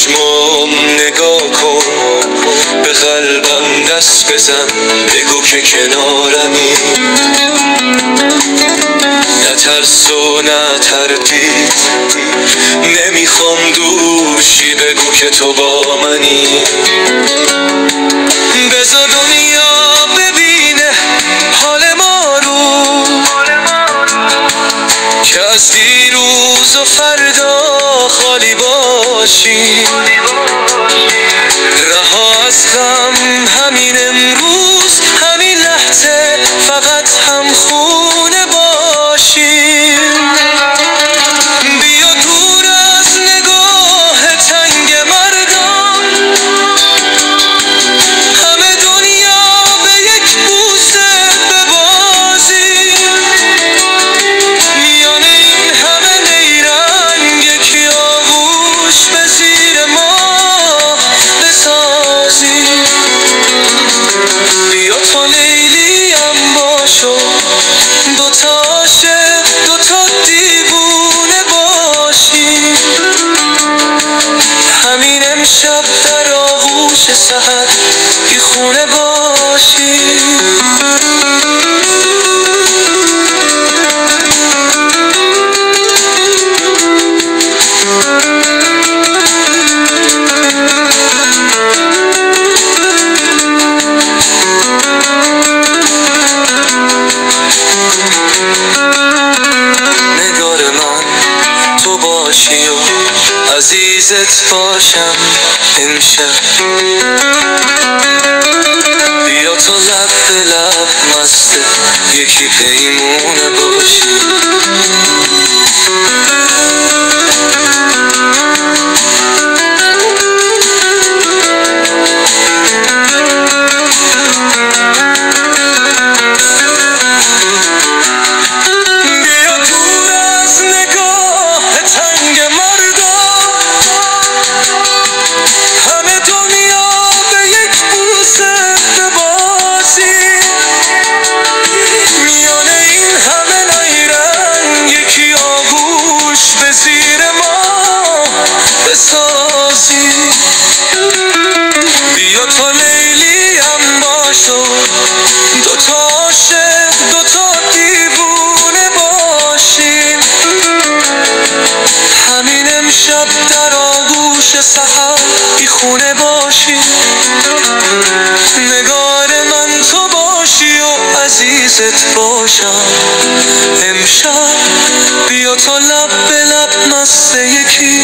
چشمام نگاه کن، به قلبم دست بزن، بگو که کنارمی. نه ترس و نه تردید، نمیخوام دوشی، بگو که تو با منی. بذار دنیا ببینه حال ما رو، که از دیروز و فردا خالی باشی. رها از غم همین امروز، همین لحظه فقط هم خونه باشیم. بیا دور از نگاه تنگ مردم، همه دنیا به یک بوسه ببازیم. میان این همه نیرنگ یکی آغوش به زیر ما بسازیم. بیا تا لیلیم باشو، دوتا عاشق دوتا دیوونه باشیم. همین امشب در آغوش سحر بی خونه باشیم. نگار من تو باشی و عزیزت باشم امشب. بیا تا لب به لب مست یکی پیمونه باشی. بیا تا لیلیم باشو، دوتا عاشق دوتا دیوونه باشیم. همین امشب در آغوش سحر بی خونه باشیم. نگار من تو باشی و عزیزت باشم امشب. بیا تا لب به لب مست یکی